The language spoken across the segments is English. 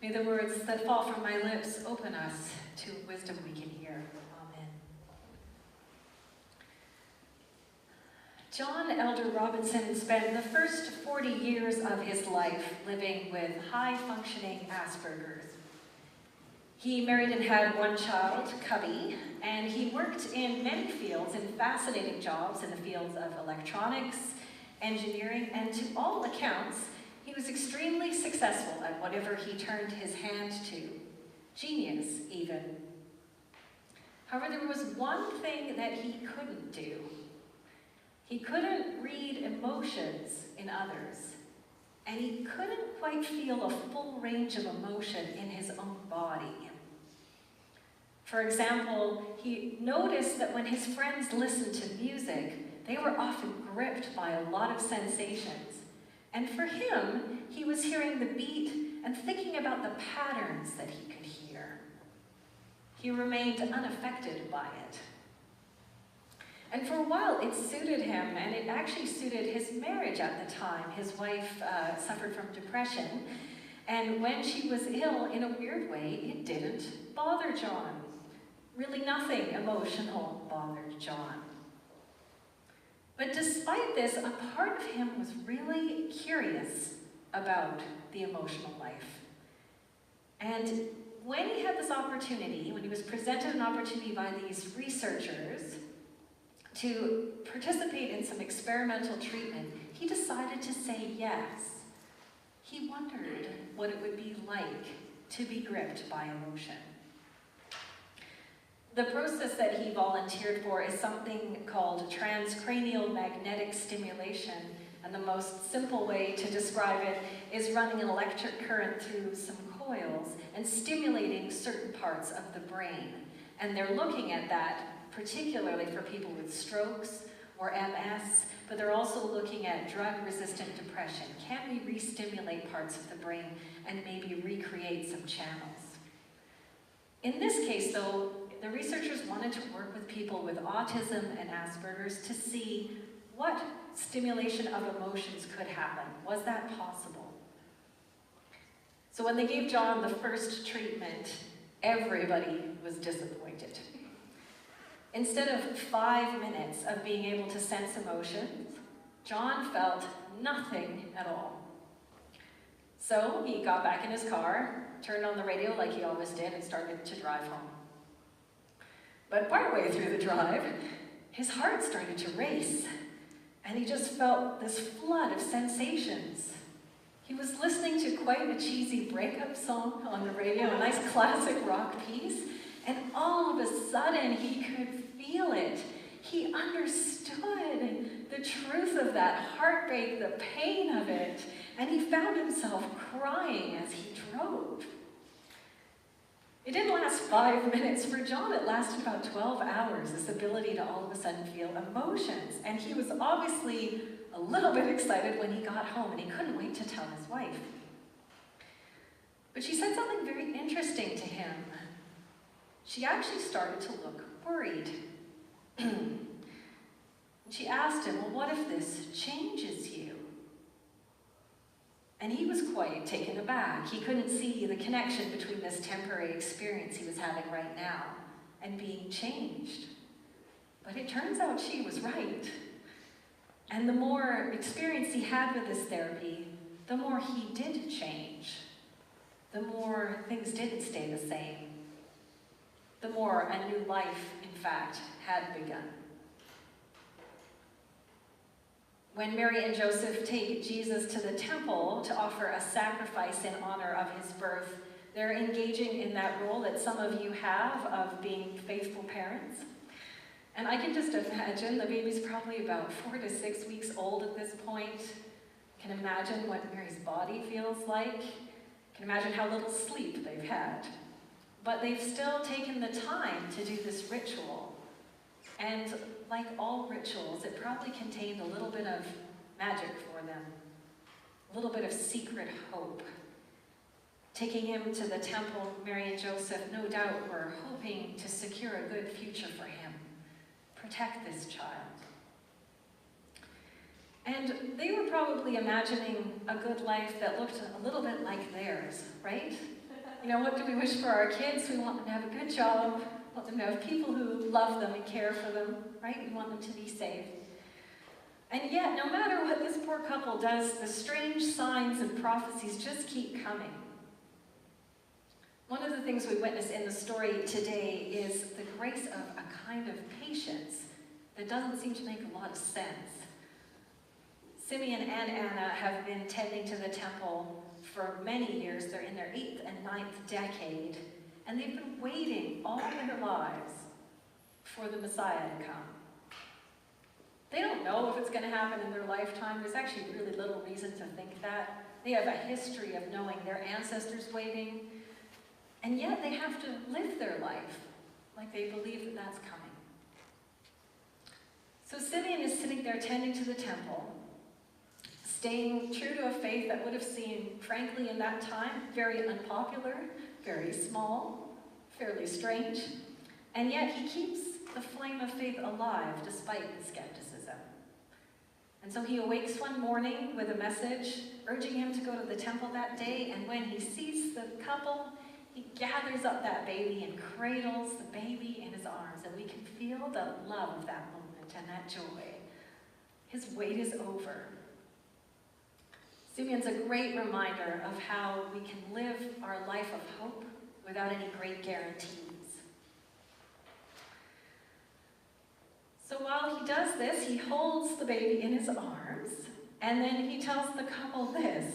May the words that fall from my lips open us to wisdom we can hear. Amen. John Elder Robinson spent the first 40 years of his life living with high-functioning Asperger's. He married and had one child, Cubby, and he worked in many fields and fascinating jobs in the fields of electronics, engineering, and to all accounts, he was extremely successful at whatever he turned his hand to. Genius, even. However, there was one thing that he couldn't do. He couldn't read emotions in others, and he couldn't quite feel a full range of emotion in his own body. For example, he noticed that when his friends listened to music, they were often gripped by a lot of sensations. And for him, he was hearing the beat and thinking about the patterns that he could hear. He remained unaffected by it. And for a while, it suited him, and it actually suited his marriage at the time. His wife suffered from depression, and when she was ill, in a weird way, it didn't bother John. Really nothing emotional bothered John. But despite this, a part of him was really curious about the emotional life. And when he had this opportunity, when he was presented an opportunity by these researchers to participate in some experimental treatment, he decided to say yes. He wondered what it would be like to be gripped by emotion. The process that he volunteered for is something called transcranial magnetic stimulation, and the most simple way to describe it is running an electric current through some coils and stimulating certain parts of the brain. And they're looking at that particularly for people with strokes or MS, but they're also looking at drug-resistant depression. Can we re-stimulate parts of the brain and maybe recreate some channels? In this case, though, the researchers wanted to work with people with autism and Asperger's to see what stimulation of emotions could happen. Was that possible? So when they gave John the first treatment, everybody was disappointed. Instead of 5 minutes of being able to sense emotions, John felt nothing at all. So he got back in his car, turned on the radio like he always did, and started to drive home. But partway through the drive, his heart started to race, and he just felt this flood of sensations. He was listening to quite a cheesy breakup song on the radio, a nice classic rock piece, and all of a sudden he could feel it. He understood the truth of that heartbreak, the pain of it, and he found himself crying as he drove. It didn't last 5 minutes. For John, it lasted about 12 hours, this ability to all of a sudden feel emotions. And he was obviously a little bit excited when he got home, and he couldn't wait to tell his wife. But she said something very interesting to him. She actually started to look worried. She asked him, well, what if this changes you? And he was quite taken aback. He couldn't see the connection between this temporary experience he was having right now and being changed. But it turns out she was right. And the more experience he had with this therapy, the more he did change. The more things didn't stay the same. The more a new life, in fact, had begun. When Mary and Joseph take Jesus to the temple to offer a sacrifice in honor of his birth, they're engaging in that role that some of you have of being faithful parents. And I can just imagine the baby's probably about 4 to 6 weeks old at this point. I can imagine what Mary's body feels like. I can imagine how little sleep they've had. But they've still taken the time to do this ritual. And like all rituals, it probably contained a little bit of magic for them, a little bit of secret hope. Taking him to the temple, Mary and Joseph no doubt were hoping to secure a good future for him, protect this child. And they were probably imagining a good life that looked a little bit like theirs, right? What do we wish for our kids? We want them to have a good job, we want them to have people who love them and care for them, right? We want them to be safe. And yet, no matter what this poor couple does, the strange signs and prophecies just keep coming. One of the things we witness in the story today is the grace of a kind of patience that doesn't seem to make a lot of sense. Simeon and Anna have been tending to the temple for many years. They're in their 8th and 9th decade, and they've been waiting all their lives for the Messiah to come. They don't know if it's going to happen in their lifetime. There's actually really little reason to think that. They have a history of knowing their ancestors waiting, and yet they have to live their life like they believe that that's coming. So Simeon is sitting there tending to the temple, staying true to a faith that would have seemed, frankly, in that time, very unpopular, very small, fairly strange, and yet he keeps the flame of faith alive despite the skepticism. And so he awakes one morning with a message urging him to go to the temple that day, and when he sees the couple, he gathers up that baby and cradles the baby in his arms, and we can feel the love of that moment and that joy. His wait is over. Simeon's a great reminder of how we can live our life of hope without any great guarantees. So while he does this, he holds the baby in his arms, and then he tells the couple this: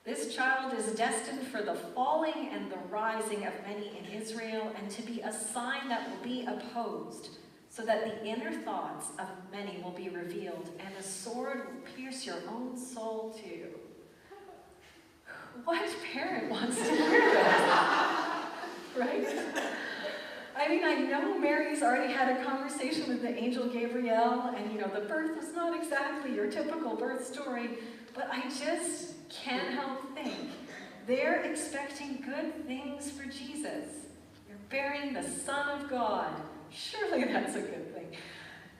"This child is destined for the falling and the rising of many in Israel, and to be a sign that will be opposed, so that the inner thoughts of many will be revealed, and a sword will pierce your own soul too." What parent wants to hear that? Right? I know Mary's already had a conversation with the angel Gabriel, and the birth was not exactly your typical birth story, but I just can't help think they're expecting good things for Jesus. You're bearing the Son of God. Surely that's a good thing.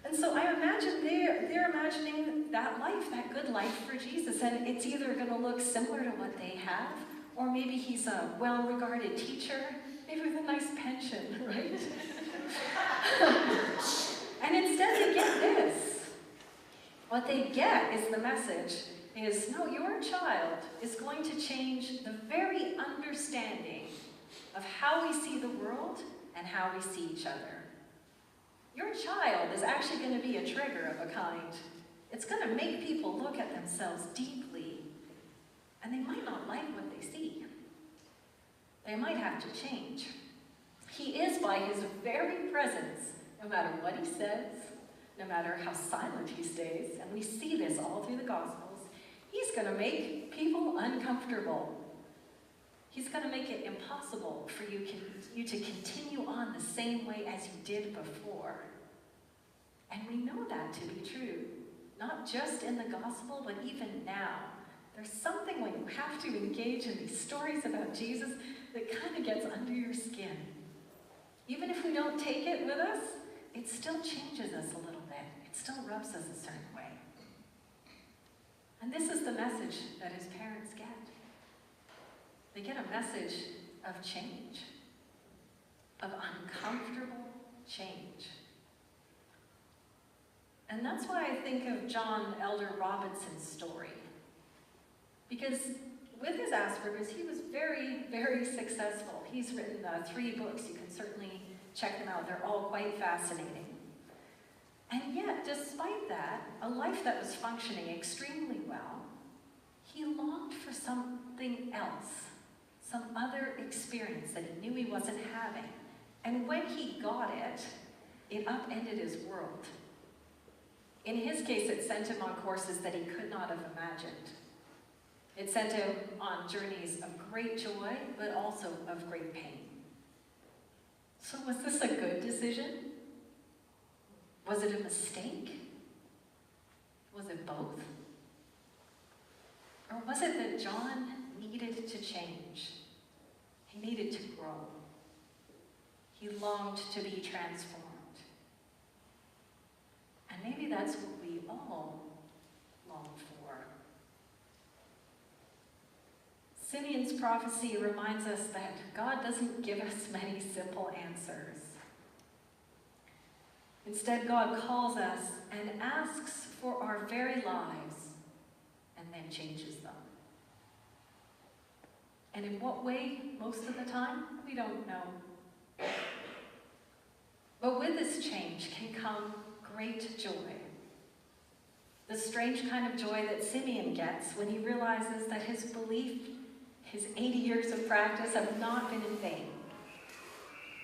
And so I imagine they're imagining that life, that good life for Jesus, and it's either going to look similar to what they have, or maybe he's a well-regarded teacher, maybe with a nice pension, right? And instead they get this. What they get is the message is, no, your child is going to change the very understanding of how we see the world and how we see each other. Your child is actually going to be a trigger of a kind. It's going to make people look at themselves deeply, and they might not like what they see. They might have to change. He is, by his very presence, no matter what he says, no matter how silent he stays, and we see this all through the Gospels, he's going to make people uncomfortable. He's going to make it impossible for you to continue on the same way as you did before. And we know that to be true, not just in the Gospel, but even now. There's something when you have to engage in these stories about Jesus that kind of gets under your skin. Even if we don't take it with us, it still changes us a little bit. It still rubs us a certain way. And this is the message that his parents get. They get a message of change, of uncomfortable change. And that's why I think of John Elder Robinson's story. Because with his Asperger's, he was very, very successful. He's written 3 books. You can certainly check them out. They're all quite fascinating. And yet, despite that, a life that was functioning extremely well, he longed for something else, some other experience that he knew he wasn't having. And when he got it, it upended his world. In his case, it sent him on courses that he could not have imagined. It sent him on journeys of great joy, but also of great pain. So was this a good decision? Was it a mistake? Was it both? Or was it that John needed to change? He needed to grow. He longed to be transformed. And maybe that's what we all long for. Simeon's prophecy reminds us that God doesn't give us many simple answers. Instead, God calls us and asks for our very lives and then changes them. And in what way, most of the time, we don't know. But with this change can come great joy. The strange kind of joy that Simeon gets when he realizes that his belief, his 80 years of practice, have not been in vain.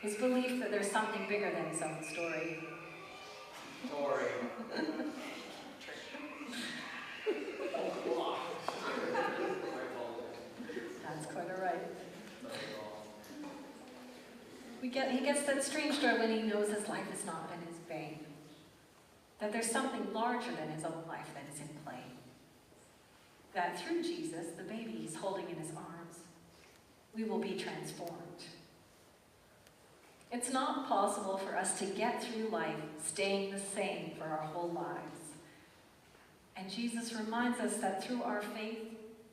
His belief that there's something bigger than his own story. That's quite all right. He gets that strange joy when he knows his life has not been in vain. That there's something larger than his own life that is in play. That through Jesus, the baby he's holding in his arms, we will be transformed. It's not possible for us to get through life staying the same for our whole lives. And Jesus reminds us that through our faith,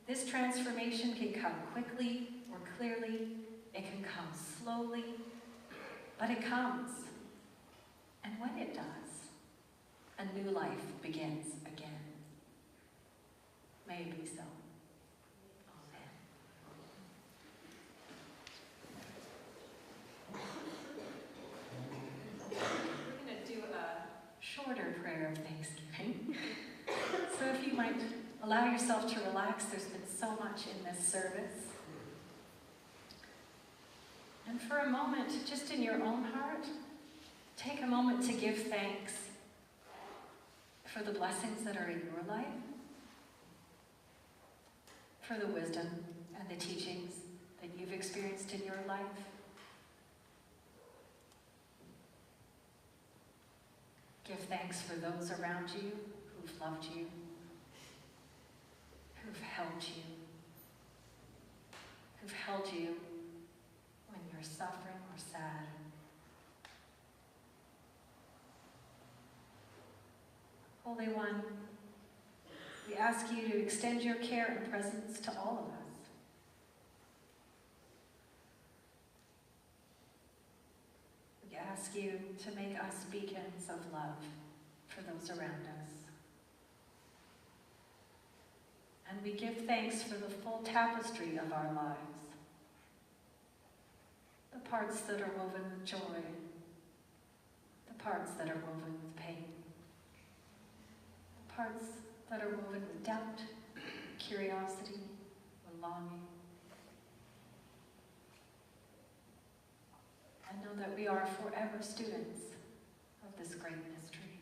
this transformation can come quickly or clearly. It can come slowly, but it comes. And when it does, a new life begins again. May it be so. Amen. We're going to do a shorter prayer of thanksgiving. So if you might allow yourself to relax, there's been so much in this service. And for a moment, just in your own heart, take a moment to give thanks for the blessings that are in your life, for the wisdom and the teachings that you've experienced in your life. Give thanks for those around you who've loved you, who've held you when you're suffering or sad. Holy One, we ask you to extend your care and presence to all of us. We ask you to make us beacons of love for those around us. And we give thanks for the full tapestry of our lives. The parts that are woven with joy, the parts that are woven with pain, the parts that are woven with doubt, curiosity, or longing. And know that we are forever students of this great mystery.